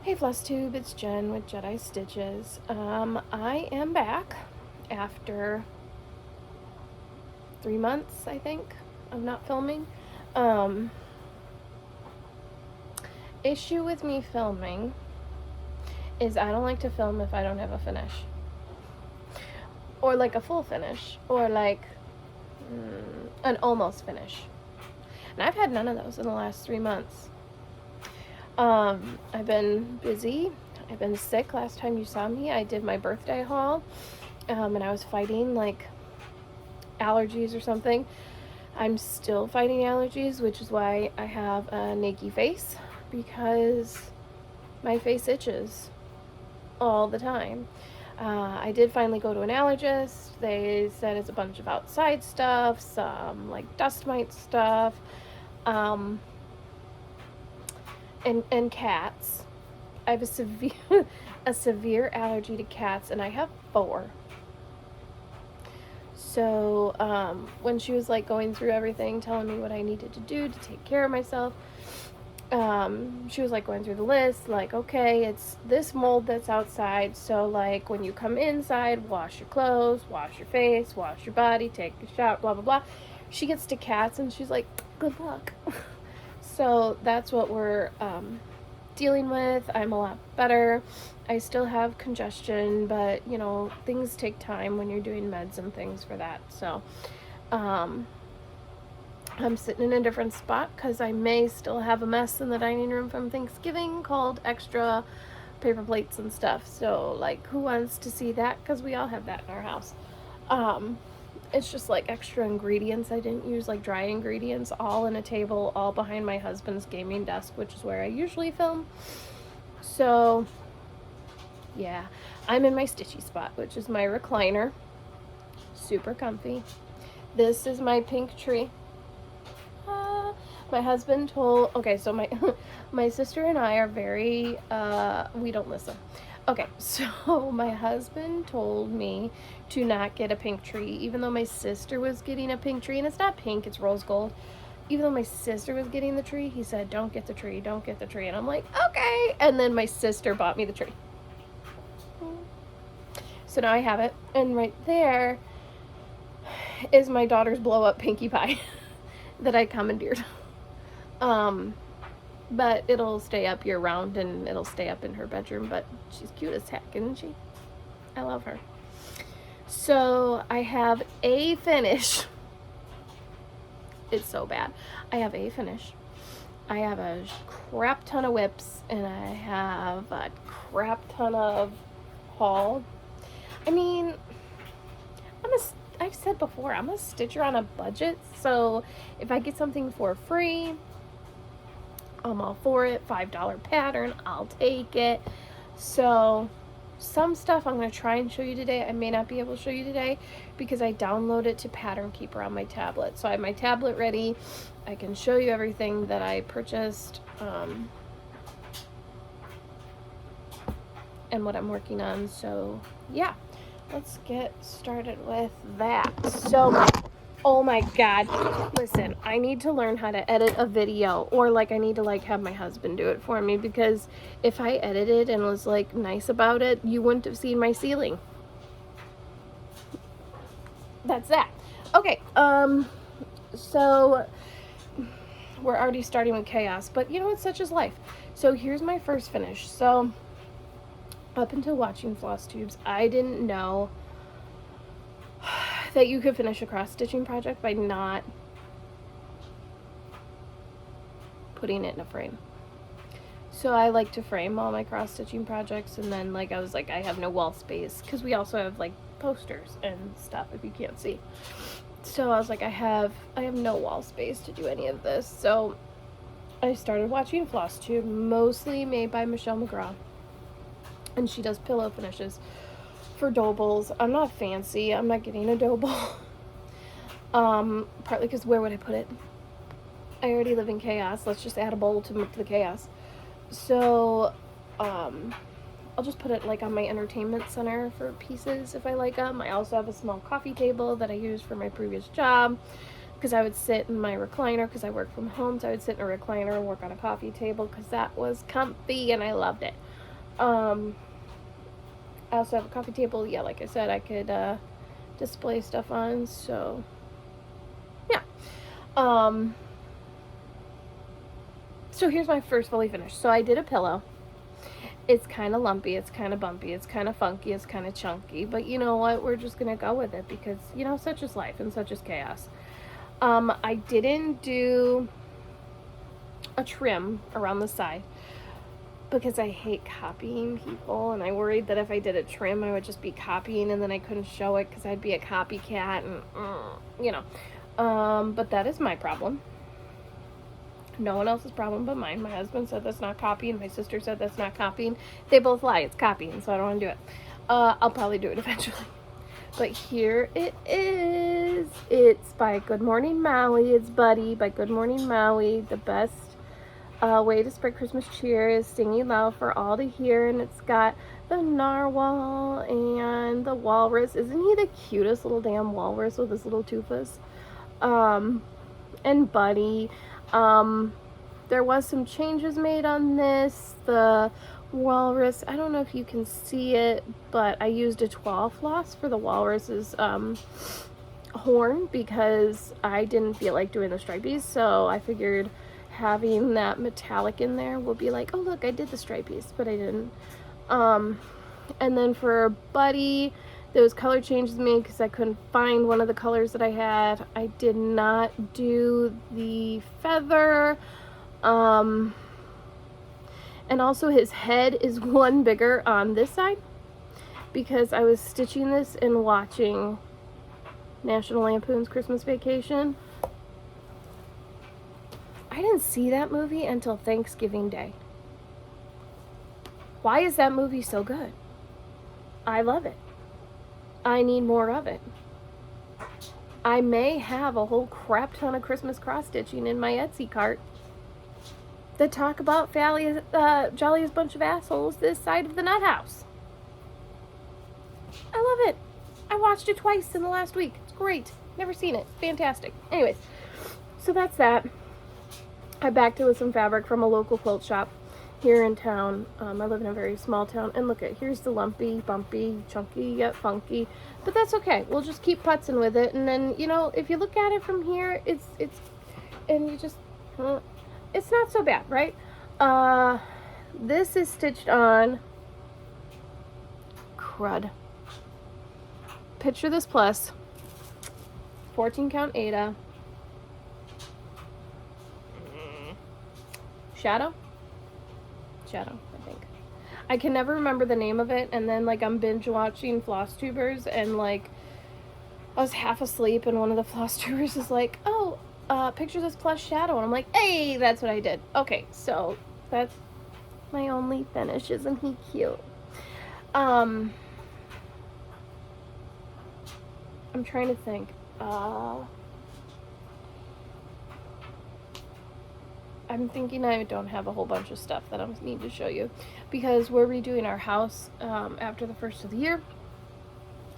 Hey Flosstube, it's Jen with Jedi Stitches. I am back after 3 months, I think, of not filming. Issue with me filming is I don't like to film if I don't have a finish. Or like a full finish. Or like an almost finish. And I've had none of those in the last 3 months. I've been busy. I've been sick. Last time you saw me, I did my birthday haul, and I was fighting like allergies or something. I'm still fighting allergies, which is why I have a naked face, because my face itches all the time. I did finally go to an allergist. They said it's a bunch of outside stuff, some like dust mite stuff. And cats. I have a severe allergy to cats, and I have 4. So when she was like going through everything, telling me what I needed to do to take care of myself, she was like going through the list, like, okay, it's this mold that's outside, so like when you come inside, wash your clothes, wash your face, wash your body, take a shower, blah blah blah. She gets to cats and she's like, good luck. So that's what we're dealing with. I'm a lot better. I still have congestion, but you know, things take time when you're doing meds and things for that. So I'm sitting in a different spot because I may still have a mess in the dining room from Thanksgiving called extra paper plates and stuff. So like, who wants to see that? Because we all have that in our house. It's just like extra ingredients. I didn't use like dry ingredients, all in a table, all behind my husband's gaming desk, which is where I usually film. So yeah, I'm in my stitchy spot, which is my recliner. Super comfy. This is my pink tree. My husband told, okay, so my sister and I are very, we don't listen. Okay, so my husband told me to not get a pink tree, even though my sister was getting a pink tree, and it's not pink, it's rose gold. Even though my sister was getting the tree, he said, don't get the tree, don't get the tree. And I'm like, okay. And then my sister bought me the tree. So now I have it. And right there is my daughter's blow up Pinkie Pie that I commandeered. But it'll stay up year round, and it'll stay up in her bedroom, but she's cute as heck, isn't she? I love her. So I have a finish. It's so bad. I have a finish. I have a crap ton of whips, and I have a crap ton of haul. I mean, I've said before, I'm a stitcher on a budget, so if I get something for free, I'm all for it. $5 pattern, I'll take it. So some stuff I'm going to try and show you today. I may not be able to show you today because I downloaded it to Pattern Keeper on my tablet. So I have my tablet ready. I can show you everything that I purchased and what I'm working on. So yeah, let's get started with that. So oh my god, listen, I need to learn how to edit a video, or like I need to like have my husband do it for me, because if I edited and was like nice about it, you wouldn't have seen my ceiling. That's that. Okay, so we're already starting with chaos, but you know what, such is life. So here's my first finish. So up until watching Flosstubes, I didn't know that you could finish a cross stitching project by not putting it in a frame. So I like to frame all my cross stitching projects, and then like I was like, I have no wall space, because we also have like posters and stuff if you can't see. So I was like, I have no wall space to do any of this. So I started watching Flosstube, mostly made by Michelle McGraw, and she does pillow finishes for dough bowls. I'm not fancy. I'm not getting a dough bowl. Partly because where would I put it? I already live in chaos. Let's just add a bowl to the chaos. So I'll just put it like on my entertainment center for pieces if I like them. I also have a small coffee table that I used for my previous job, because I would sit in my recliner, because I work from home, so I would sit in a recliner and work on a coffee table because that was comfy and I loved it. I also have a coffee table. Yeah, like I said, I could display stuff on. So, yeah. So here's my first fully finished. So I did a pillow. It's kind of lumpy. It's kind of bumpy. It's kind of funky. It's kind of chunky. But you know what? We're just going to go with it because, you know, such is life and such is chaos. I didn't do a trim around the side because I hate copying people, and I worried that if I did a trim I would just be copying and then I couldn't show it because I'd be a copycat and you know, but that is my problem. No one else's problem but mine. My husband said that's not copying. My sister said that's not copying. They both lie. It's copying, so I don't want to do it. I'll probably do it eventually. But here it is. It's by Good Morning Maui. It's Buddy by Good Morning Maui. The best way to spread Christmas cheer is singing loud for all to hear. And it's got the narwhal and the walrus. Isn't he the cutest little damn walrus with his little toofus? And Buddy. There was some changes made on this. The walrus, I don't know if you can see it, but I used a 12 floss for the walrus's horn because I didn't feel like doing the stripies, so I figured having that metallic in there will be like, oh look, I did the stripies, but I didn't. And then for Buddy, there was color changes made because I couldn't find one of the colors that I had. I did not do the feather. And also his head is one bigger on this side because I was stitching this and watching National Lampoon's Christmas Vacation. I didn't see that movie until Thanksgiving Day. Why is that movie so good? I love it. I need more of it. I may have a whole crap ton of Christmas cross-stitching in my Etsy cart that talk about Jolliest Bunch of Assholes this side of the nut house. I love it. I watched it twice in the last week. It's great. Never seen it. Fantastic. Anyways, so that's that. I backed it with some fabric from a local quilt shop here in town. I live in a very small town, and look at, here's the lumpy, bumpy, chunky, yet funky, but that's okay. We'll just keep putzing with it, and then, you know, if you look at it from here, it's and you just, it's not so bad, right? This is stitched on, crud. Picture this plus, 14 count Aida, Shadow, I think. I can never remember the name of it, and then like I'm binge watching Flosstubers, and like I was half asleep and one of the Flosstubers is like, oh, picture this plus Shadow, and I'm like, hey, that's what I did. Okay, so that's my only finish. Isn't he cute? I'm trying to think. I'm thinking I don't have a whole bunch of stuff that I need to show you because we're redoing our house after the first of the year,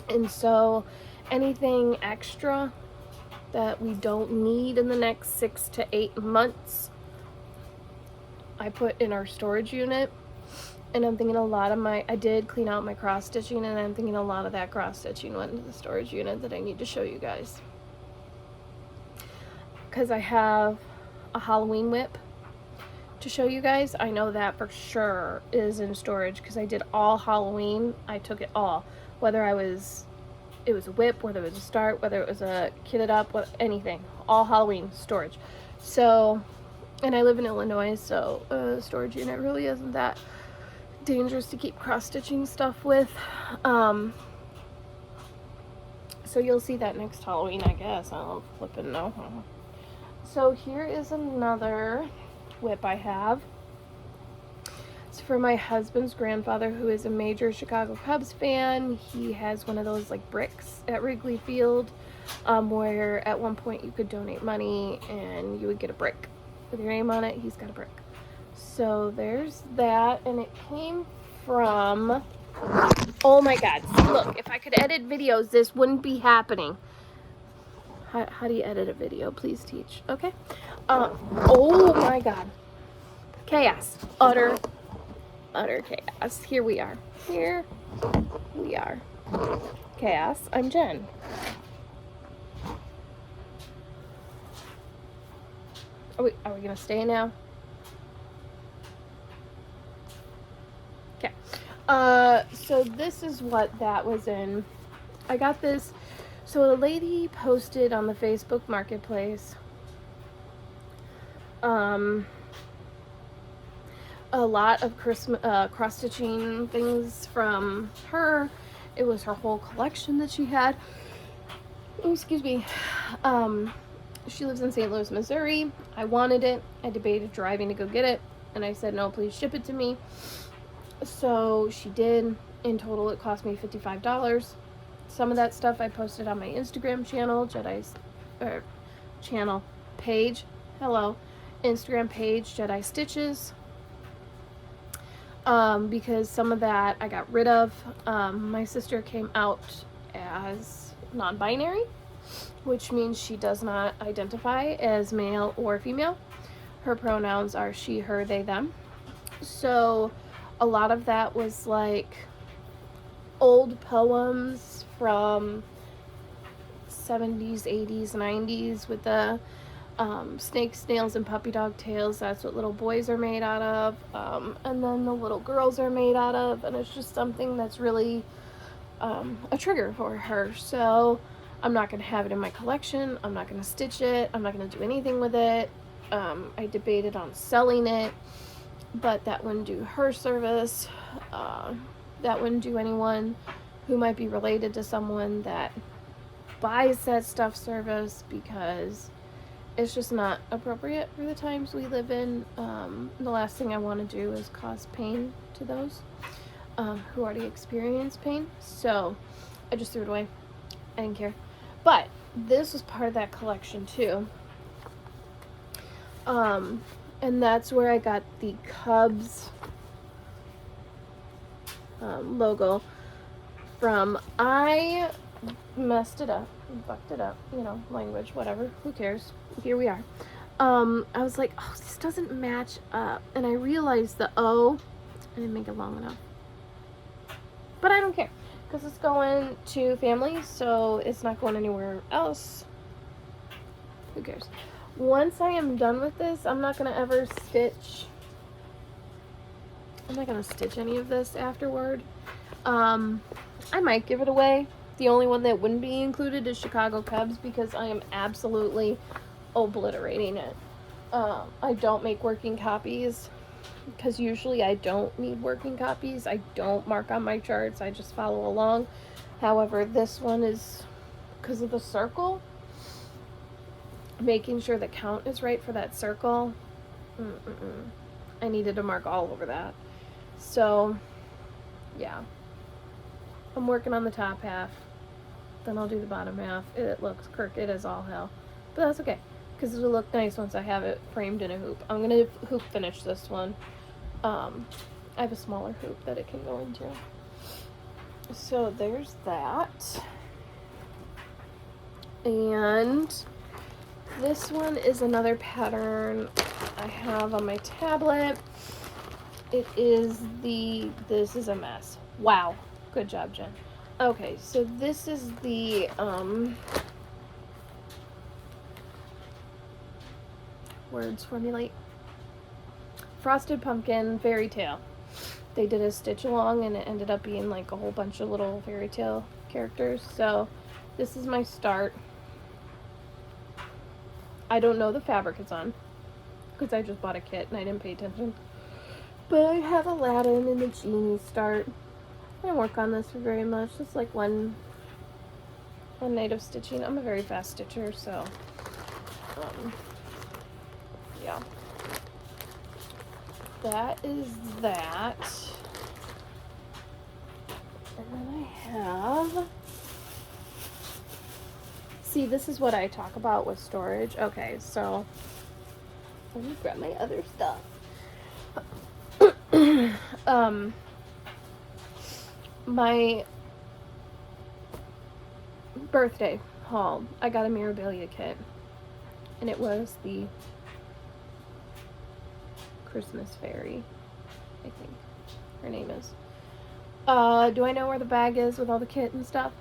and so anything extra that we don't need in the next 6 to 8 months I put in our storage unit. And I'm thinking a lot of I did clean out my cross stitching, and I'm thinking a lot of that cross stitching went into the storage unit that I need to show you guys, because I have a Halloween whip to show you guys. I know that for sure is in storage because I did all Halloween. I took it all, whether it was a whip, whether it was a start, whether it was a kitted up, anything, all Halloween storage. So, and I live in Illinois, so storage unit really isn't that dangerous to keep cross-stitching stuff with. So you'll see that next Halloween, I guess. I don't flippin' know. So here is another whip I have. It's for my husband's grandfather, who is a major Chicago Cubs fan. He has one of those like bricks at Wrigley Field, where at one point you could donate money and you would get a brick with your name on it. He's got a brick. So there's that, and it came from, oh my god, see, look, if I could edit videos, this wouldn't be happening. How do you edit a video? Please teach. Okay. Oh my god. Chaos. Utter utter chaos. Here we are. Here we are. Chaos. I'm Jen. Are we gonna stay now? Okay. So this is what that was in. I got this. So a lady posted on the Facebook Marketplace a lot of Christmas cross-stitching things from her. It was her whole collection that she had. Oh, excuse me. She lives in St. Louis, Missouri. I wanted it. I debated driving to go get it, and I said, no, please ship it to me. So she did. In total, it cost me $55. Some of that stuff I posted on my Instagram channel, channel page. Hello. Instagram page, Jedi Stitches. Because some of that I got rid of. My sister came out as non-binary, which means she does not identify as male or female. Her pronouns are she, her, they, them. So a lot of that was like old poems from 70s, 80s, 90s with the snakes, snails, and puppy dog tails. That's what little boys are made out of. And then the little girls are made out of. And it's just something that's really a trigger for her. So I'm not going to have it in my collection. I'm not going to stitch it. I'm not going to do anything with it. I debated on selling it, but that wouldn't do her service. That wouldn't do anyone who might be related to someone that buys that stuff service, because it's just not appropriate for the times we live in. The last thing I want to do is cause pain to those who already experience pain. So I just threw it away. I didn't care. But this was part of that collection too. And that's where I got the Cubs logo from. I messed it up, fucked it up, language, whatever, who cares, here we are. I was like, oh, this doesn't match up, and I realized the O, I didn't make it long enough, but I don't care, because it's going to family, so it's not going anywhere else. Who cares? Once I am done with this, I'm not going to ever stitch, I'm not going to stitch any of this afterward. I might give it away. The only one that wouldn't be included is Chicago Cubs, because I am absolutely obliterating it. I don't make working copies, because usually I don't need working copies. I don't mark on my charts. I just follow along. However, this one is, because of the circle, making sure the count is right for that circle. I needed to mark all over that. So, yeah. I'm working on the top half. Then I'll do the bottom half. It looks crooked as all hell. But that's okay, because it'll look nice once I have it framed in a hoop. I'm going to hoop finish this one. I have a smaller hoop that it can go into. So there's that. And this one is another pattern I have on my tablet. It is this is a mess. Wow. Good job, Jen. Okay, so this is the, words formulate. Frosted Pumpkin Fairy Tale. They did a stitch along, and it ended up being like a whole bunch of little fairy tale characters. So this is my start. I don't know the fabric it's on, because I just bought a kit and I didn't pay attention. But I have Aladdin and the Genie start. I didn't work on this for very much, just like one night of stitching. I'm a very fast stitcher, so yeah. That is that. And then I have, see, this is what I talk about with storage. Okay, so let me grab my other stuff. My birthday haul, I got a Mirabilia kit, and it was the Christmas fairy, I think. her name is. Do I know where the bag is with all the kit and stuff?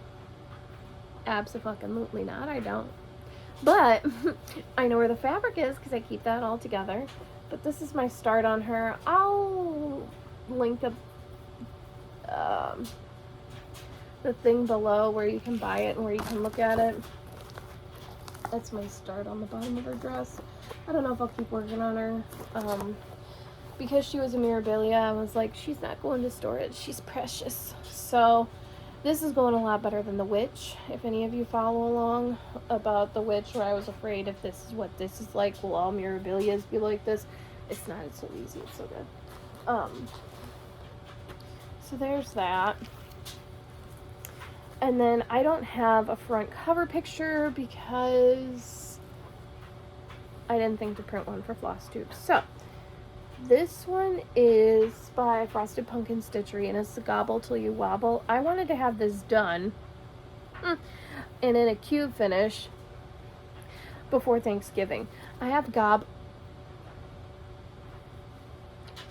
Absolutely not, I don't. But I know where the fabric is because I keep that all together. But this is my start on her. I'll link the thing below where you can buy it and where you can look at it. That's my start on the bottom of her dress. I don't know if I'll keep working on her. Because she was a Mirabilia, I was like, she's not going to storage. She's precious. So this is going a lot better than the witch. If any of you follow along about the witch, where I was afraid if this is what this is like, will all Mirabilias be like this? It's not. It's so easy. It's so good. So there's that. And then I don't have a front cover picture because I didn't think to print one for Flosstube. So this one is by Frosted Pumpkin Stitchery, and it's the Gobble Till You Wobble. I wanted to have this done and in a cube finish before Thanksgiving. I have I'll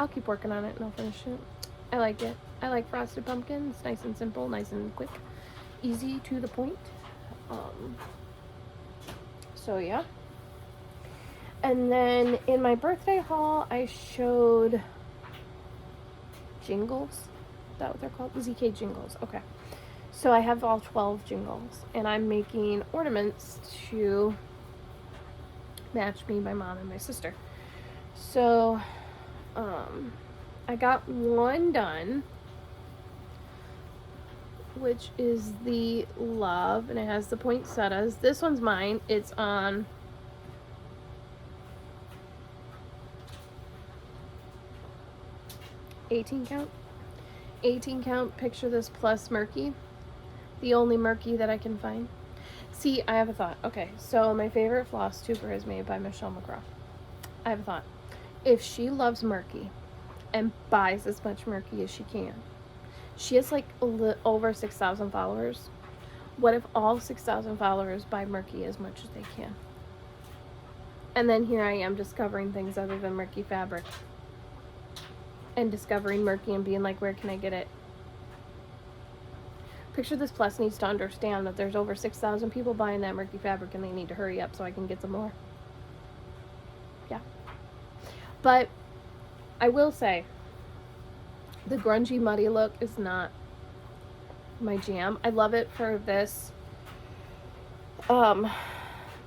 keep working on it and I'll finish it. I like it. I like Frosted Pumpkin. It's nice and simple, nice and quick, easy to the point. So yeah. And then in my birthday haul, I showed jingles. Is that what they're called? ZK jingles. Okay. So I have all 12 jingles, and I'm making ornaments to match me, my mom, and my sister. So I got one done, which is the love, and it has the poinsettias. This one's mine. It's on 18 count. Picture this plus murky, the only murky that I can find. See, I have a thought. Okay, so my favorite floss tuber is made by Michelle McGraw. I have a thought. If she loves murky and buys as much murky as she can, she has like over 6,000 followers. What if all 6,000 followers buy murky as much as they can? And then here I am discovering things other than murky fabric. And discovering murky and being like, where can I get it? Picture This Plus needs to understand that there's over 6,000 people buying that murky fabric and they need to hurry up so I can get some more. Yeah. But I will say, the grungy muddy look is not my jam. I love it for this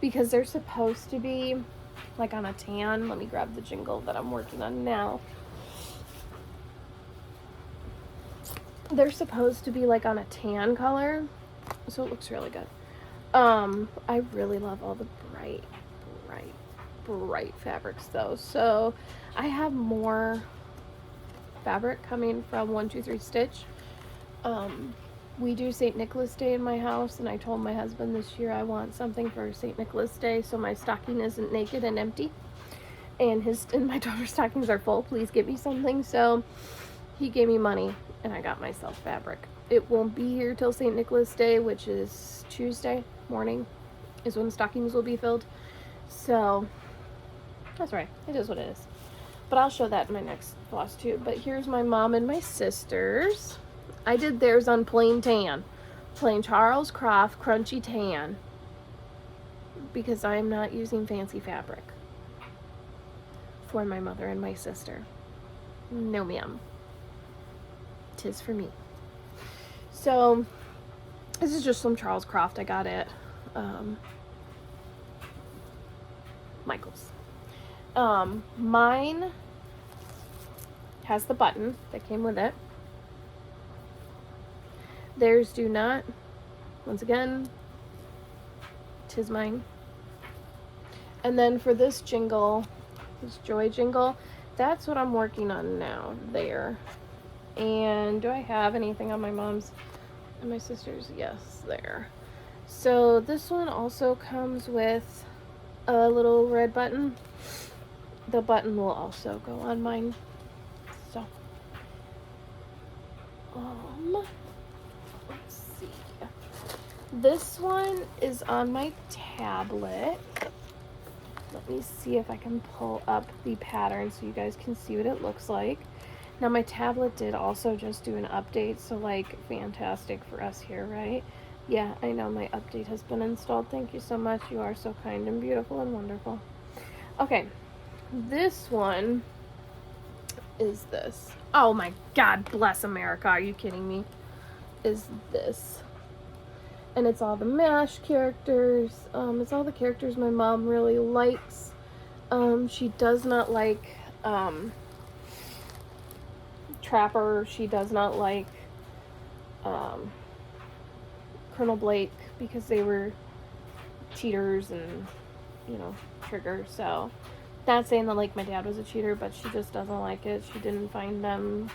because they're supposed to be like on a tan. Let me grab the jingle that I'm working on now. They're supposed to be like on a tan color, so it looks really good. I really love all the bright fabrics though. So I have more fabric coming from 123 Stitch. We do St. Nicholas Day in my house, and I told my husband this year I want something for St. Nicholas Day so my stocking isn't naked and empty, and my daughter's stockings are full. Please give me something. So he gave me money and I got myself fabric. It won't be here till St. Nicholas Day, which is Tuesday morning, is when stockings will be filled. So that's right, it is what it is. But I'll show that in my next floss tube. But here's my mom and my sisters. I did theirs on plain tan, plain Charles Croft crunchy tan, because I'm not using fancy fabric for my mother and my sister. No ma'am. 'Tis for me. So this is just some Charles Croft I got at Michael's. Mine has the button that came with it. Theirs do not. Once again, 'tis mine. And then for this jingle, this joy jingle, that's what I'm working on now. There. And do I have anything on my mom's and my sister's? Yes, there. So this one also comes with a little red button. The button will also go on mine. So let's see. This one is on my tablet. Let me see if I can pull up the pattern so you guys can see what it looks like. Now my tablet did also just do an update, so like fantastic for us here, right? Yeah, I know my update has been installed. Thank you so much. You are so kind and beautiful and wonderful. Okay, this one is this. Oh my God, bless America. Are you kidding me? Is this. And it's all the MASH characters. It's all the characters my mom really likes. She does not like Trapper. She does not like Colonel Blake because they were cheaters and, you know, Trigger. So, not saying that like my dad was a cheater, but she just doesn't like it. She didn't find them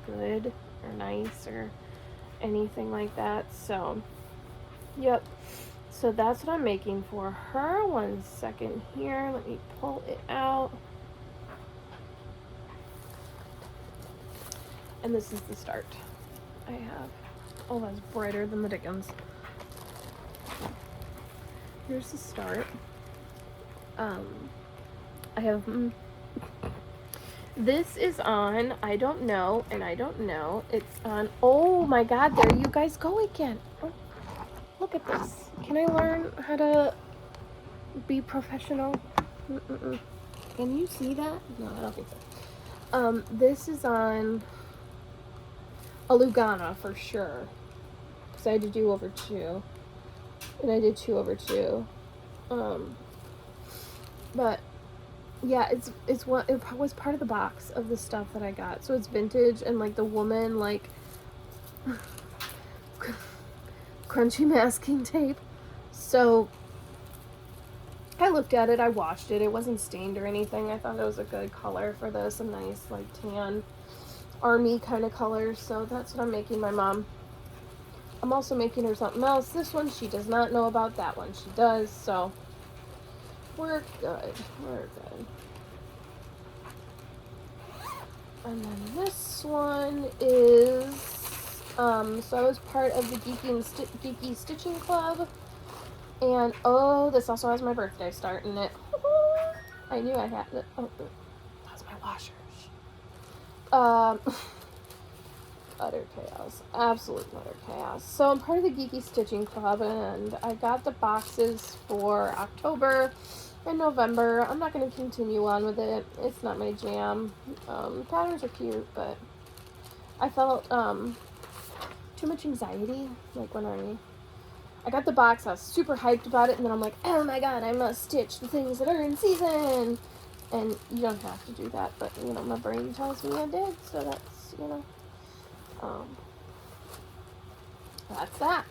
good or nice or anything like that. So, yep. So that's what I'm making for her. 1 second here. Let me pull it out. And this is the start I have. Oh, that's brighter than the Dickens. Here's the start. I have... This is on I Don't Know, and I Don't Know. It's on... Oh my God, there you guys go again. Oh, look at this. Can I learn how to be professional? Can you see that? No, I don't think so. This is on a Lugana for sure. Because I had to do over 2. And I did 2 over 2. But yeah, it was part of the box of the stuff that I got. So it's vintage and like the woman like crunchy masking tape. So I looked at it, I washed it. It wasn't stained or anything. I thought it was a good color for this, a nice like tan army kind of color. So that's what I'm making my mom. I'm also making her something else. This one she does not know about, that one she does. So we're good. We're good. And then this one is, so I was part of the Geeky Stitching Club. And, oh, this also has my birthday start in it. I knew I had it. Oh, that's my washer. Utter chaos. Absolute utter chaos. So I'm part of the Geeky Stitching Club, and I got the boxes for October and November. I'm not going to continue on with it. It's not my jam. Patterns are cute, but I felt too much anxiety. Like when I got the box, I was super hyped about it, and then I'm like, oh my God, I must stitch the things that are in season. And you don't have to do that, but, you know, my brain tells me I did, so that's, you know, that's that.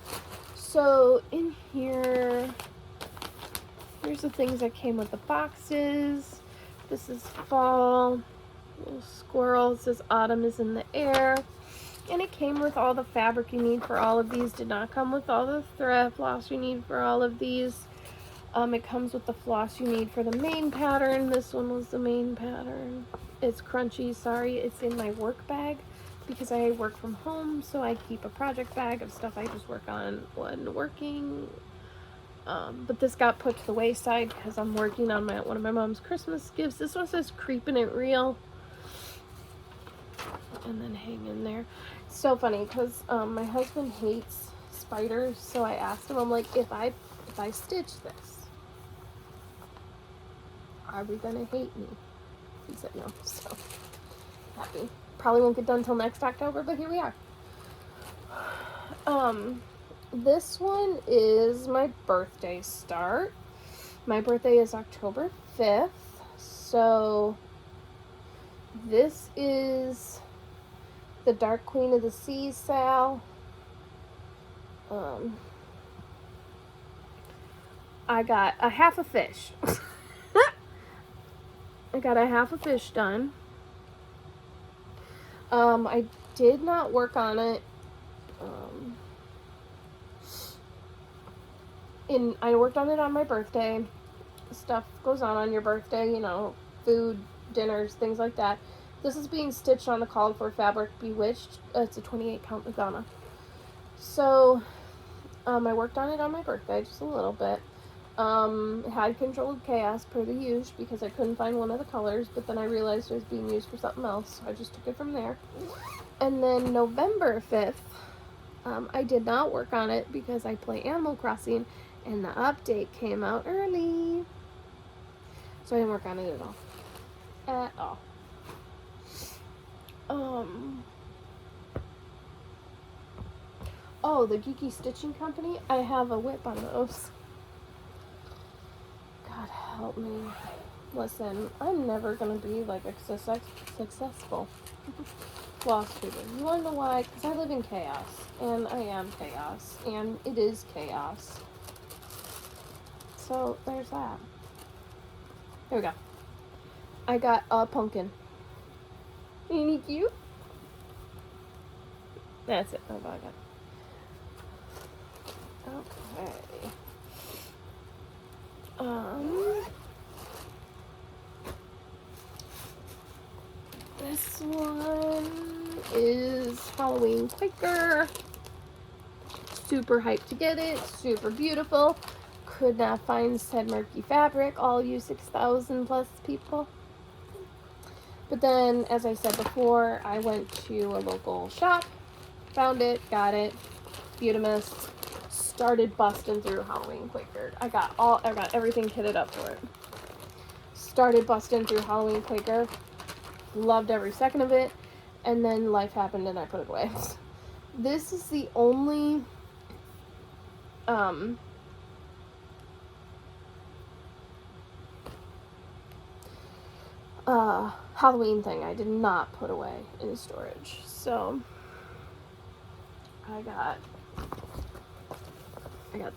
So in here, here's the things that came with the boxes. This is fall. Little squirrel. It says autumn is in the air. And it came with all the fabric you need for all of these. Did not come with all the thread floss you need for all of these. It comes with the floss you need for the main pattern. This one was the main pattern. It's crunchy. Sorry, it's in my work bag because I work from home, so I keep a project bag of stuff I just work on when working. But this got put to the wayside because I'm working on one of my mom's Christmas gifts. This one says "Creeping It Real," and then hang in there. It's so funny because my husband hates spiders, so I asked him, I'm like, if I stitch this, are we gonna hate me? He said no, so happy. Probably won't get done till next October, but here we are. This one is my birthday start. My birthday is October 5th, so this is the Dark Queen of the Seas, Sal. I got a half a fish. I got a half a fish done. I did not work on it. I worked on it on my birthday. Stuff goes on your birthday, you know, food, dinners, things like that. This is being stitched on the called for fabric Bewitched. It's a 28 count Lugana. So, I worked on it on my birthday just a little bit. Had Controlled Chaos per the use because I couldn't find one of the colors, but then I realized it was being used for something else, so I just took it from there. And then November 5th, I did not work on it because I play Animal Crossing, and the update came out early. So I didn't work on it at all. At all. Oh, the Geeky Stitching Company, I have a whip on those. God help me. Listen, I'm never gonna be like successful Flosstube. You wanna know why? Because I live in chaos, and I am chaos, and it is chaos. So there's that. Here we go. I got a pumpkin. Ain't he cute? That's it. That's all I got. Okay. This one is Halloween Quaker. Super hyped to get it. Super beautiful. Could not find said murky fabric. All you 6,000 plus people. But then, as I said before, I went to a local shop, found it, got it, Beautimus, started busting through Halloween Quaker. I got everything kitted up for it. Started busting through Halloween Quaker, loved every second of it, and then life happened and I put it away. This is the only Halloween thing I did not put away in storage. So I got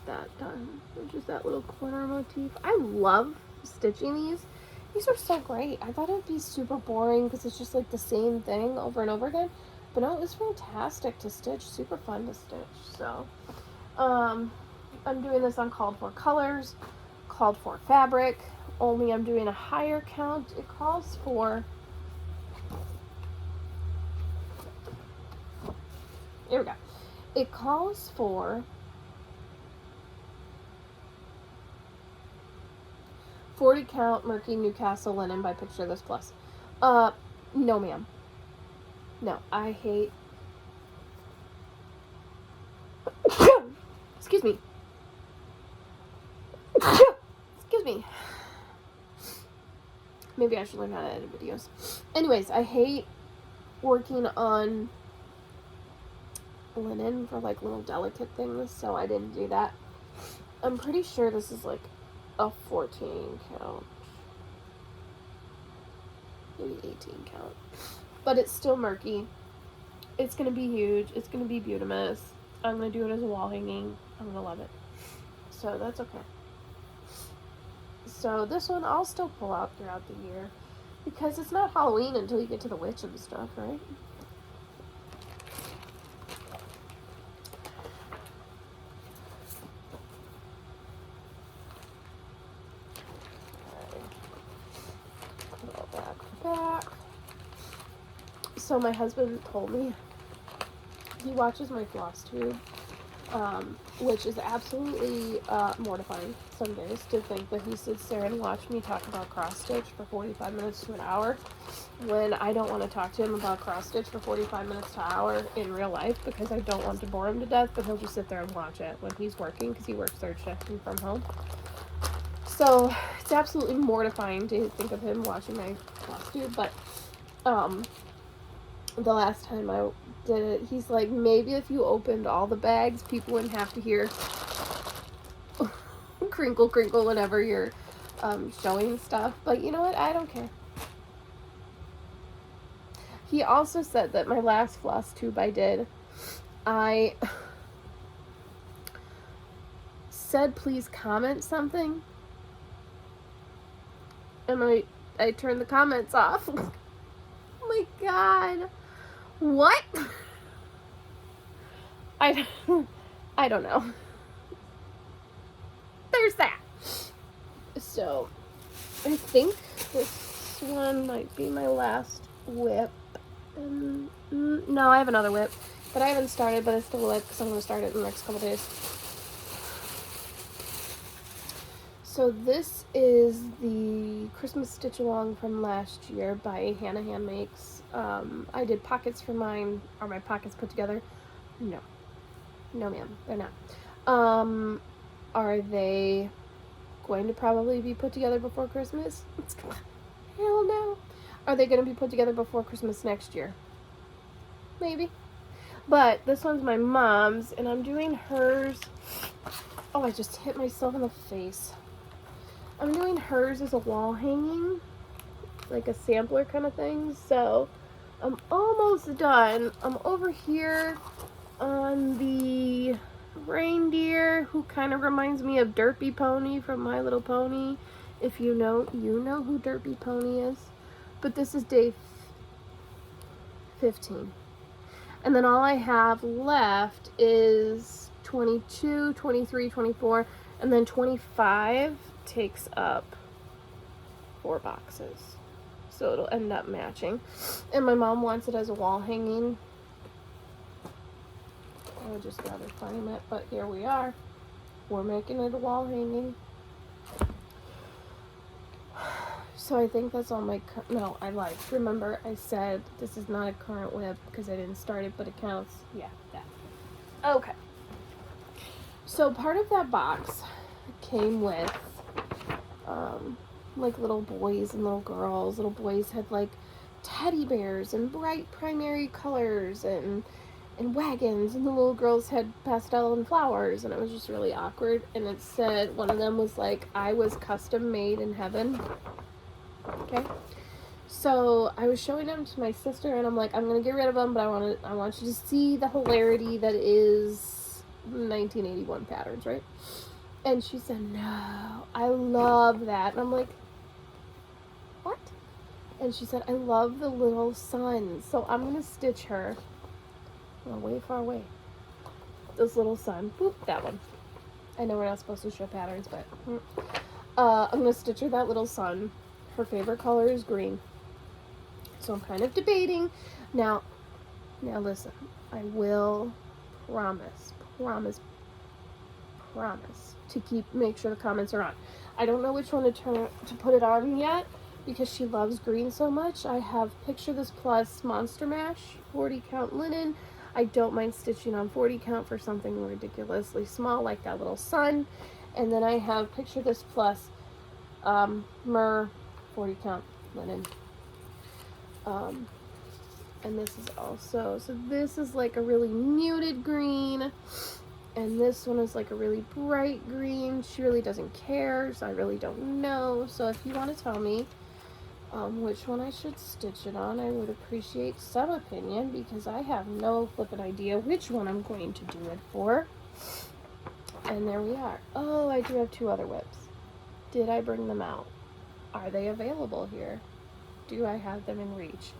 that done, which is that little corner motif. I love stitching these. These are so great. I thought it would be super boring because it's just like the same thing over and over again. But no, it was fantastic to stitch. Super fun to stitch. So, I'm doing this on called for colors, called for fabric. Only I'm doing a higher count. It calls for... Here we go. It calls for 40 count murky Newcastle linen by Picture This Plus. No ma'am. No, I hate... Excuse me. Excuse me. Maybe I should learn how to edit videos. Anyways, I hate working on linen for like little delicate things, so I didn't do that. I'm pretty sure this is like a 14 count. Maybe 18 count. But it's still murky. It's going to be huge. It's going to be Beautimus. I'm going to do it as a wall hanging. I'm going to love it. So that's okay. So this one I'll still pull out throughout the year because it's not Halloween until you get to the witch and stuff, right? Put it all back. So my husband told me he watches my Flosstube, which is absolutely mortifying some days to think that he sits there and watch me talk about cross stitch for 45 minutes to an hour when I don't want to talk to him about cross stitch for 45 minutes to an hour in real life because I don't want to bore him to death, but he'll just sit there and watch it when he's working because he works third shift and from home. So it's absolutely mortifying to think of him watching my Flosstube, but the last time I did it, he's like, maybe if you opened all the bags, people wouldn't have to hear crinkle, crinkle whenever you're showing stuff. But you know what? I don't care. He also said that my last Flosstube I did, I said, please comment something. And I turned the comments off. Oh my God. What? I don't know. There's that. So, I think this one might be my last whip. No, I have another whip. But I haven't started, but it's still a whip because I'm going to start it in the next couple days. So this is the Christmas stitch along from last year by Hannah Handmakes. I did pockets for mine. Are my pockets put together? No. No, ma'am. They're not. Are they going to probably be put together before Christmas? Hell no. Are they going to be put together before Christmas next year? Maybe. But this one's my mom's, and I'm doing hers. Oh, I just hit myself in the face. I'm doing hers as a wall hanging, like a sampler kind of thing. So I'm almost done. I'm over here on the reindeer, who kind of reminds me of Derpy Pony from My Little Pony. If you know, you know who Derpy Pony is. But this is day 15. And then all I have left is 22, 23, 24, and then 25 takes up 4 boxes. So it'll end up matching. And my mom wants it as a wall hanging. I would just rather frame it, but here we are. We're making it a wall hanging. So I think that's all my, no, I lied. Remember, I said this is not a current WIP because I didn't start it, but it counts. Yeah, that. Okay. So part of that box came with, like little boys and little girls. Little boys had like teddy bears and bright primary colors and wagons, and the little girls had pastel and flowers, and it was just really awkward. And it said, one of them was like, I was custom made in heaven. Okay, so I was showing them to my sister, and I'm like, I'm gonna get rid of them, but I want you to see the hilarity that is 1981 patterns, right? And she said, no, I love that. And I'm like, what? And she said, I love the little sun, so I'm gonna stitch her. Oh, way far away. This little sun. Boop, that one. I know we're not supposed to show patterns, but I'm gonna stitch her that little sun. Her favorite color is green. So I'm kind of debating. Now listen, I will promise to make sure the comments are on. I don't know which one to put it on yet because she loves green so much. I have Picture This Plus Monster Mash 40 count linen. I don't mind stitching on 40 count for something ridiculously small like that little sun. And then I have Picture This Plus Mer 40 count linen. And this is also, so this is like a really muted green, and this one is like a really bright green. She really doesn't care, so I really don't know. So if you want to tell me which one I should stitch it on, I would appreciate some opinion, because I have no flippin' idea which one I'm going to do it for. And there we are. Oh, I do have 2 other WIPs. Did I bring them out? Are they available here? Do I have them in reach?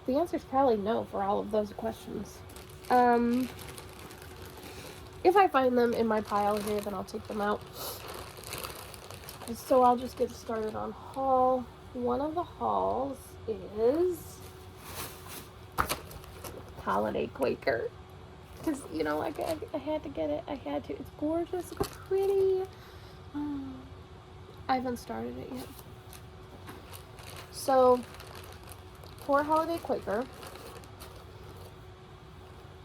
The answer is probably no for all of those questions. If I find them in my pile here, then I'll take them out. So I'll just get started on haul. One of the hauls is Holiday Quaker. Because, you know, I had to get it. I had to. It's gorgeous. It's pretty. I haven't started it yet. So, for Holiday Quaker,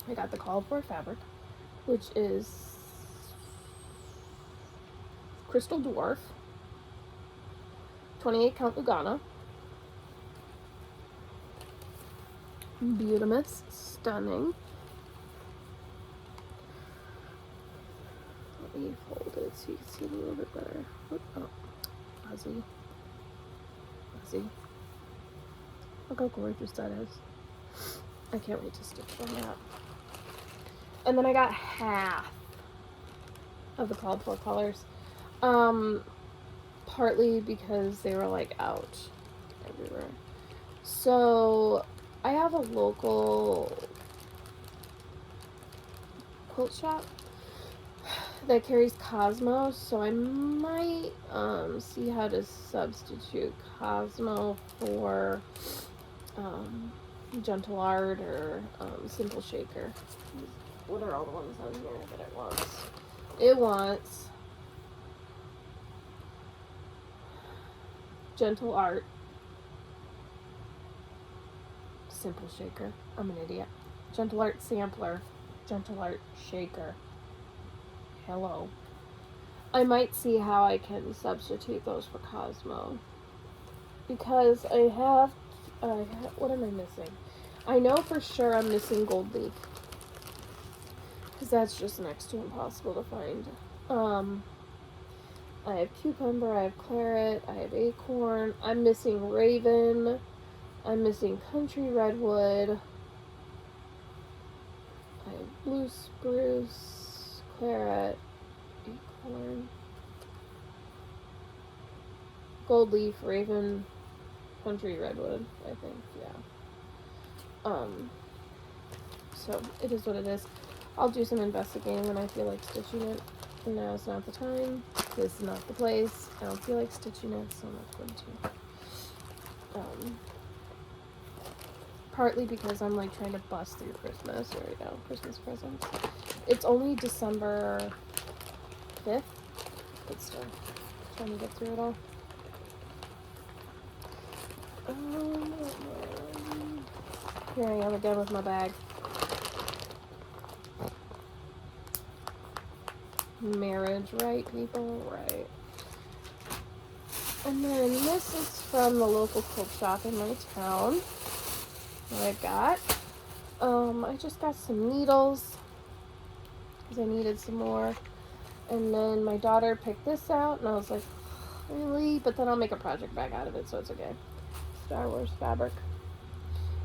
I got the called for fabric, which is Crystal Dwarf, 28 count Lugana, Beautimus, stunning. Let me fold it so you can see it a little bit better. Oh, fuzzy. Look how gorgeous that is. I can't wait to stitch on that. And then I got half of the called for colors. Partly because they were like out everywhere. So I have a local quilt shop that carries Cosmo, so I might see how to substitute Cosmo for Gentle Art or Simple Shaker. What are all the ones on here that it wants? It wants Gentle Art. Simple shaker. I'm an idiot. Gentle Art sampler. Gentle Art shaker. Hello. I might see how I can substitute those for Cosmo. Because I have, what am I missing? I know for sure I'm missing Gold Leaf. Because that's just next to impossible to find. I have Cucumber, I have Claret, I have Acorn. I'm missing Raven. I'm missing Country Redwood. I have Blue Spruce, Claret, Acorn, Gold Leaf, Raven, Country Redwood, I think, yeah. So it is what it is. I'll do some investigating when I feel like stitching it. And now is not the time. This is not the place. I don't feel like stitching it, so I'm not going to. Partly because I'm like trying to bust through Christmas. There we go, Christmas presents. It's only December 5th, but still trying to get through it all. Here I am again with my bag. Marriage, right, people? Right. And then this is from the local quilt shop in my town. What I got. I just got some needles because I needed some more. And then my daughter picked this out, and I was like, really? But then I'll make a project bag out of it, so it's okay. Star Wars fabric.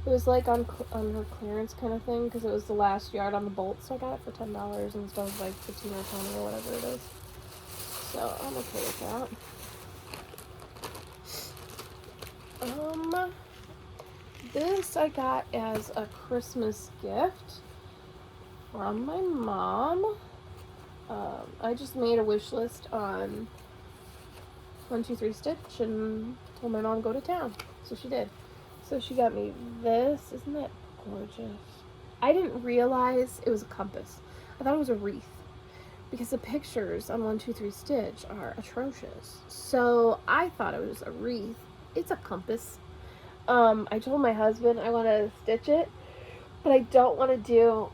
It was like on her clearance kind of thing because it was the last yard on the bolt, so I got it for $10 instead of like 15 or 20 or whatever it is. So I'm okay with that. This I got as a Christmas gift from my mom. I just made a wish list on 123 Stitch and told my mom to go to town, so she did. So she got me this. Isn't that gorgeous? I didn't realize it was a compass. I thought it was a wreath because the pictures on 123 Stitch are atrocious. So I thought it was a wreath. It's a compass. I told my husband I want to stitch it, but I don't want to do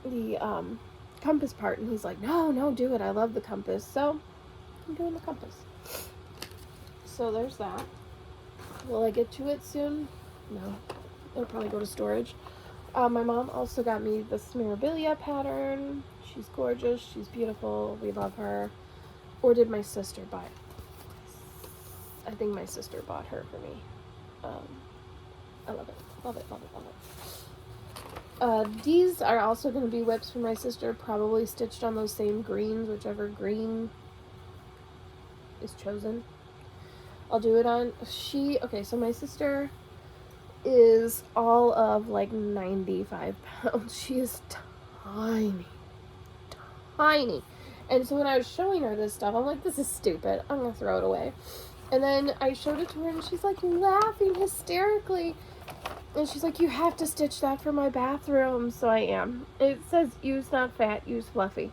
the compass part. And he's like, no, do it. I love the compass. So I'm doing the compass. So there's that. Will I get to it soon? No. It'll probably go to storage. My mom also got me this Mirabilia pattern. She's gorgeous. She's beautiful. We love her. Or did my sister buy it? I think my sister bought her for me. I love it. Love it, love it, love it. These are also going to be whips for my sister. Probably stitched on those same greens, whichever green is chosen. I'll do it on, okay, so my sister is all of like 95 pounds. She is tiny. Tiny. And so when I was showing her this stuff, I'm like, this is stupid. I'm going to throw it away. And then I showed it to her and she's like laughing hysterically. And she's like, you have to stitch that for my bathroom. So I am. It says use not fat, use fluffy.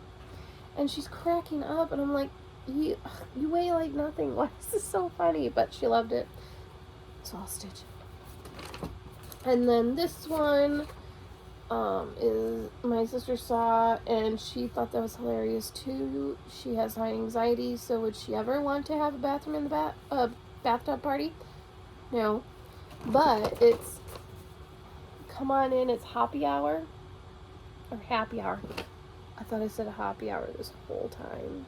And she's cracking up and I'm like, you weigh like nothing. Why is this so funny? But she loved it. So I'll stitch it. And then this one is my sister saw and she thought that was hilarious too. She has high anxiety, so would she ever want to have a bathroom in the bathtub party? No. But it's come on in, it's happy hour. Or happy hour. I thought I said a happy hour this whole time.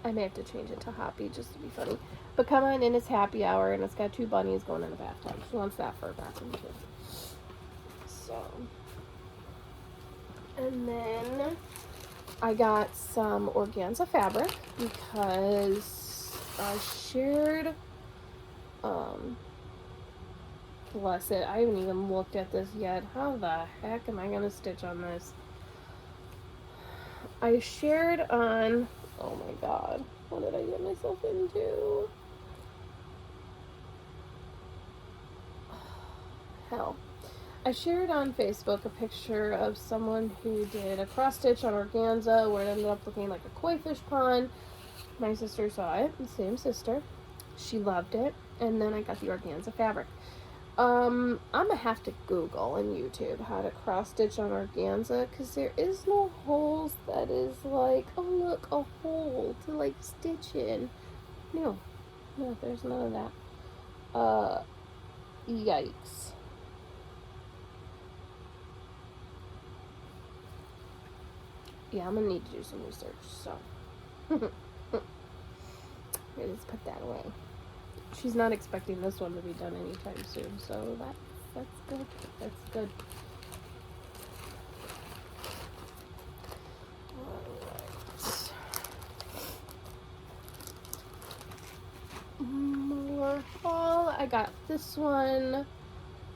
I may have to change it to Hoppy just to be funny. But come on in, it's happy hour, and it's got 2 bunnies going in the bathtub. She wants that for a bathroom, too. So. And then I got some organza fabric because I shared, bless it, I haven't even looked at this yet. How the heck am I going to stitch on this? I shared on... Oh my god, what did I get myself into? Hell. I shared on Facebook a picture of someone who did a cross stitch on organza where it ended up looking like a koi fish pond. My sister saw it, the same sister. She loved it. And then I got the organza fabric. I'm gonna have to Google and YouTube how to cross stitch on organza, because there is no holes that is like, oh look, a hole to like stitch in. No, there's none of that. Yikes. Yeah, I'm gonna need to do some research, so. Let's put that away. She's not expecting this one to be done anytime soon, so that's good. That's good. More fall. I got this one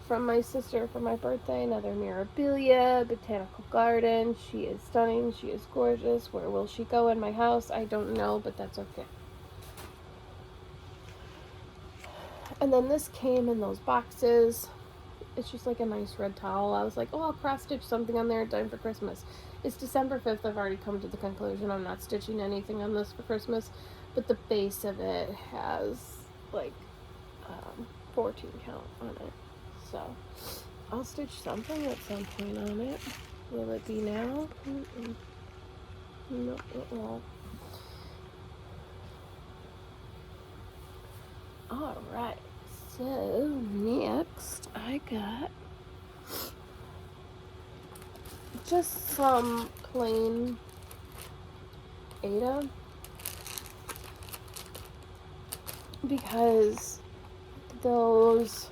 from my sister for my birthday. Another Mirabilia Botanical Garden. She is stunning. She is gorgeous. Where will she go in my house? I don't know, but that's okay. And then this came in those boxes. It's just like a nice red towel. I was like, oh, I'll cross stitch something on there in time for Christmas. It's December 5th. I've already come to the conclusion I'm not stitching anything on this for Christmas. But the base of it has like 14 count on it. So I'll stitch something at some point on it. Will it be now? No, it won't. Alright, so next I got just some plain Ada, because those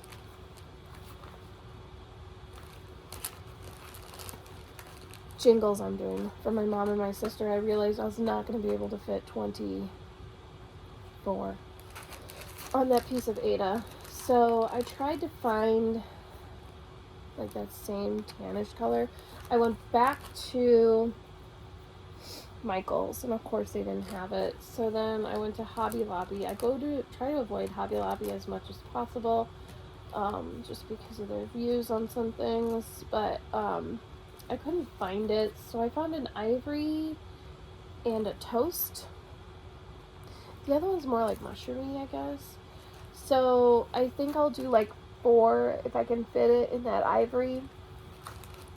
jingles I'm doing for my mom and my sister, I realized I was not going to be able to fit 24 on that piece of Ada. So I tried to find like that same tannish color. I went back to Michael's, and of course they didn't have it. So then I went to Hobby Lobby. I go to try to avoid Hobby Lobby as much as possible, just because of their views on some things. But I couldn't find it, so I found an ivory and a toast. The other one's more like mushroomy, I guess. So I think I'll do like 4 if I can fit it in that ivory,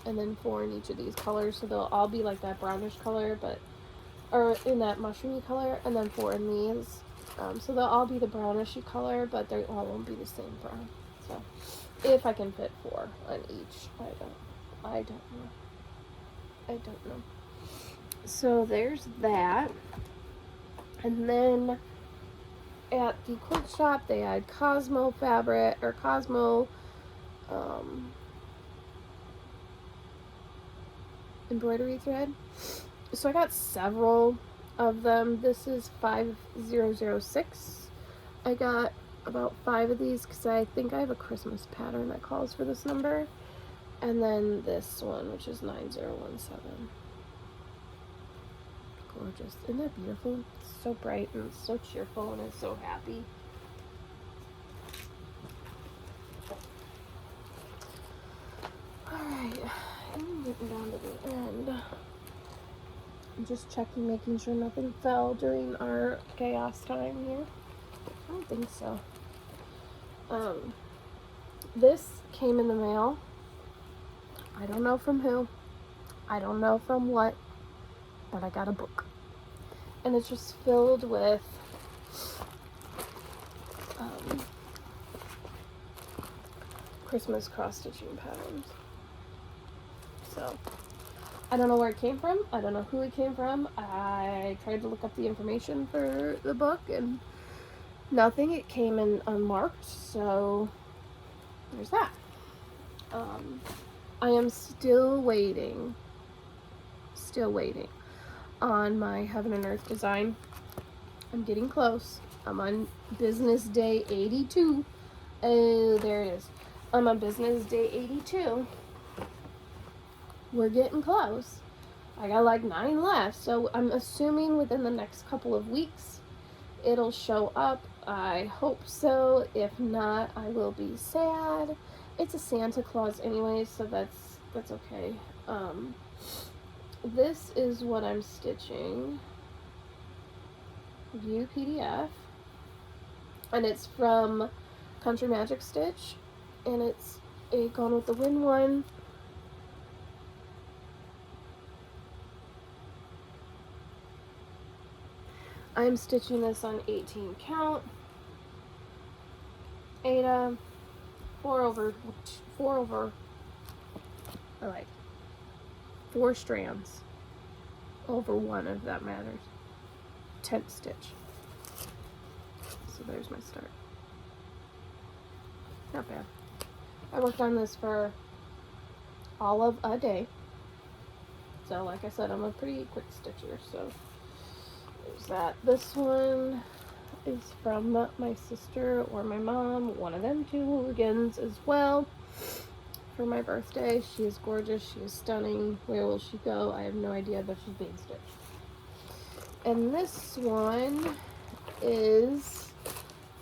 and then 4 in each of these colors, so they'll all be like that brownish color, but or in that mushroomy color, and then 4 in these. So they'll all be the brownishy color, but they all won't be the same brown. So if I can fit 4 on each, I don't know. So there's that. And then at the quilt shop they had Cosmo fabric, or Cosmo embroidery thread. So I got several of them. This is 5006. I got about 5 of these because I think I have a Christmas pattern that calls for this number. And then this one, which is 9017. Gorgeous. Isn't that beautiful? It's so bright and it's so cheerful and it's so happy. Alright, I'm getting down to the end. I'm just checking, making sure nothing fell during our chaos time here. I don't think so. This came in the mail. I don't know from who. I don't know from what. But I got a book. And it's just filled with Christmas cross-stitching patterns. So I don't know where it came from. I don't know who it came from. I tried to look up the information for the book and nothing. It came in unmarked, so there's that. I am still waiting on my Heaven and Earth design. I'm getting close. I'm on business day 82. Oh, there it is. I'm on business day 82. We're getting close. I got like 9 left, so I'm assuming within the next couple of weeks it'll show up. I hope so. If not, I will be sad. It's a Santa Claus anyway, so that's okay. This is what I'm stitching. View PDF. And it's from Country Magic Stitch, and it's a Gone with the Wind one. I'm stitching this on 18 count. Ada, 4 strands over 1, if that matters. 10th stitch. So there's my start. Not bad. I worked on this for all of a day. So like I said, I'm a pretty quick stitcher, so there's that. This one is from my sister or my mom, one of them two hooligans as well, for my birthday. She is gorgeous, she is stunning. Where will she go? I have no idea, but she's being stitched. And this one is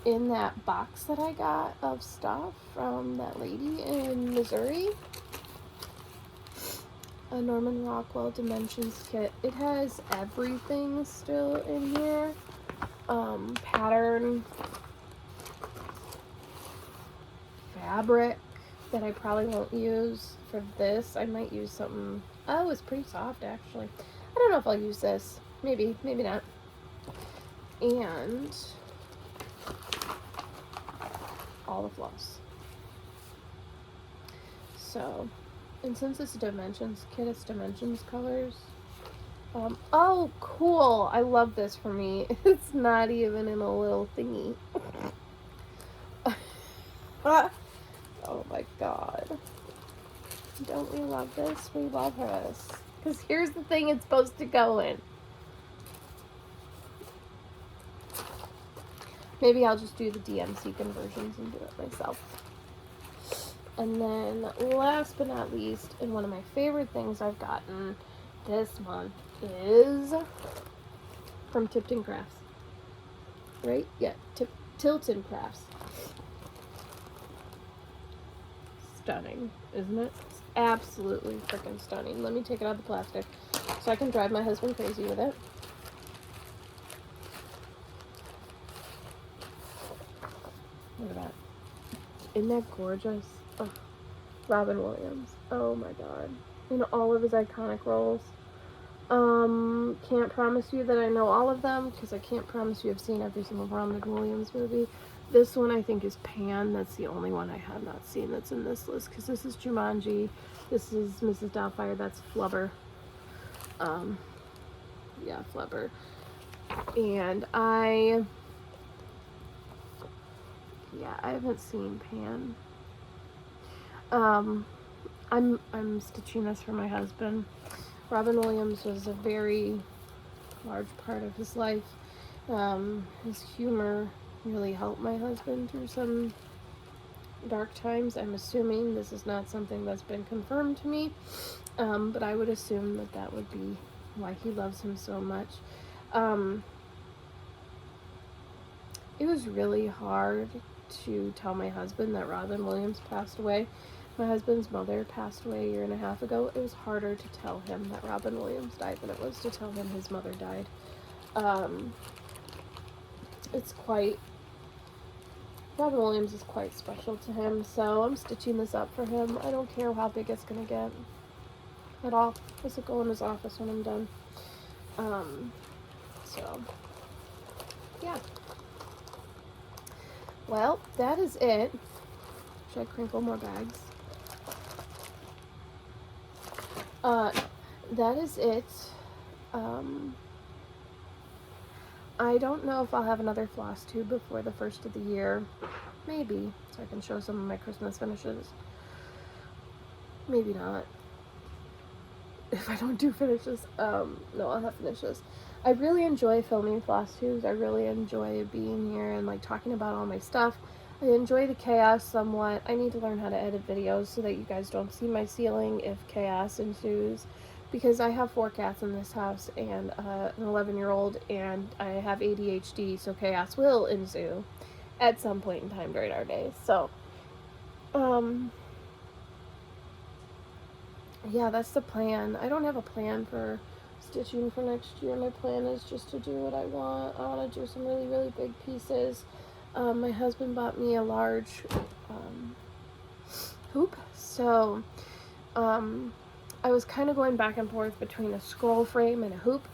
in that box that I got of stuff from that lady in Missouri. A Norman Rockwell Dimensions kit. It has everything still in here. Pattern, fabric that I probably won't use for this. I might use something. Oh, it's pretty soft actually. I don't know if I'll use this. Maybe, maybe not. And all the floss. So, and since it's Dimensions kit, it's Dimensions colors. Oh, cool. I love this for me. It's not even in a little thingy. Oh my god. Don't we love this? We love this. Because here's the thing it's supposed to go in. Maybe I'll just do the DMC conversions and do it myself. And then last but not least, and one of my favorite things I've gotten this month is from Tipton Crafts. Right? Yeah, Tilton Crafts. Stunning, isn't it? It's absolutely freaking stunning. Let me take it out of the plastic so I can drive my husband crazy with it. Look at that. Isn't that gorgeous? Oh, Robin Williams. Oh my god. In all of his iconic roles. Can't promise you that I know all of them, because I can't promise you I've seen every single Robin Williams movie. This one I think is Pan. That's the only one I have not seen that's in this list, because this is Jumanji. This is Mrs. Doubtfire. That's Flubber. Yeah, Flubber. And I haven't seen Pan. I'm stitching this for my husband. Robin Williams was a very large part of his life. His humor really helped my husband through some dark times. I'm assuming this is not something that's been confirmed to me, but I would assume that that would be why he loves him so much. It was really hard to tell my husband that Robin Williams passed away. My husband's mother passed away a year and a half ago. It was harder to tell him that Robin Williams died than it was to tell him his mother died. Robin Williams is quite special to him, so I'm stitching this up for him. I don't care how big it's gonna get at all. This will go in his office when I'm done. So, yeah. Well, that is it. Should I crinkle more bags? That is it. I don't know if I'll have another floss tube before the first of the year. Maybe, so I can show some of my Christmas finishes. Maybe not. If I don't do finishes, no, I'll have finishes. I really enjoy filming floss tubes. I really enjoy being here and like talking about all my stuff. I enjoy the chaos somewhat. I need to learn how to edit videos so that you guys don't see my ceiling if chaos ensues, because I have 4 cats in this house and an 11-year-old, and I have ADHD, so chaos will ensue at some point in time during our day. So, yeah, that's the plan. I don't have a plan for stitching for next year. My plan is just to do what I want. I want to do some really, really big pieces. My husband bought me a large hoop, so I was kind of going back and forth between a scroll frame and a hoop.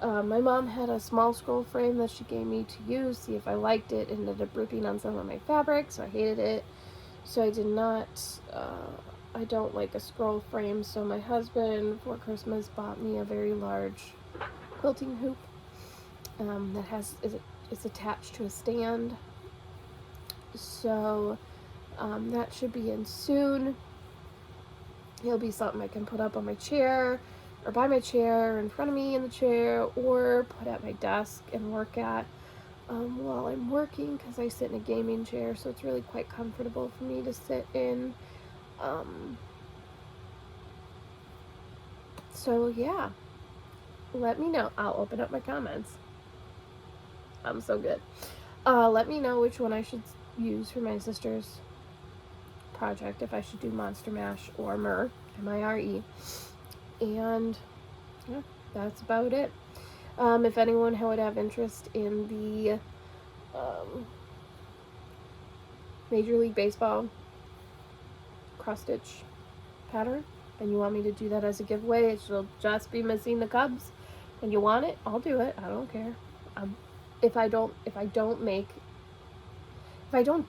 My mom had a small scroll frame that she gave me to use, see if I liked it. It ended up ripping on some of my fabric, so I hated it. So I did not, I don't like a scroll frame, so my husband for Christmas bought me a very large quilting hoop that is attached to a stand. So that should be in soon. It'll be something I can put up on my chair, or by my chair, in front of me in the chair, or put at my desk and work at while I'm working, because I sit in a gaming chair, so it's really quite comfortable for me to sit in. So yeah, let me know. I'll open up my comments. I'm so good. Let me know which one I should use for my sister's project, if I should do Monster Mash or Myrrh, M-I-R-E. And yeah, that's about it. If anyone would have interest in the Major League Baseball cross-stitch pattern, and you want me to do that as a giveaway, it'll just be missing the Cubs, and you want it, I'll do it. I don't care. If I don't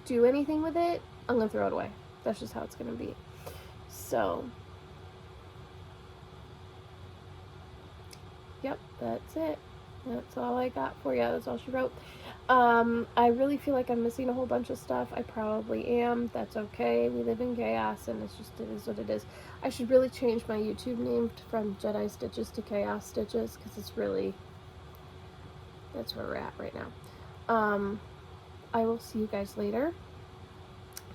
do anything with it, I'm gonna throw it away. That's just how it's gonna be. So yep, that's it. That's all I got for you. That's all she wrote. I really feel like I'm missing a whole bunch of stuff. I probably am. That's okay. We live in chaos, and it is what it is. I should really change my YouTube name from Jedi Stitches to Chaos Stitches, because it's really, that's where we're at right now. I will see you guys later.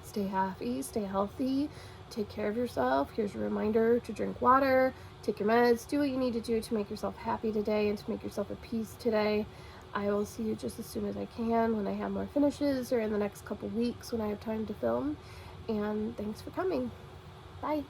Stay happy, stay healthy, take care of yourself. Here's a reminder to drink water, take your meds, do what you need to do to make yourself happy today and to make yourself at peace today. I will see you just as soon as I can, when I have more finishes, or in the next couple weeks when I have time to film. And thanks for coming. Bye.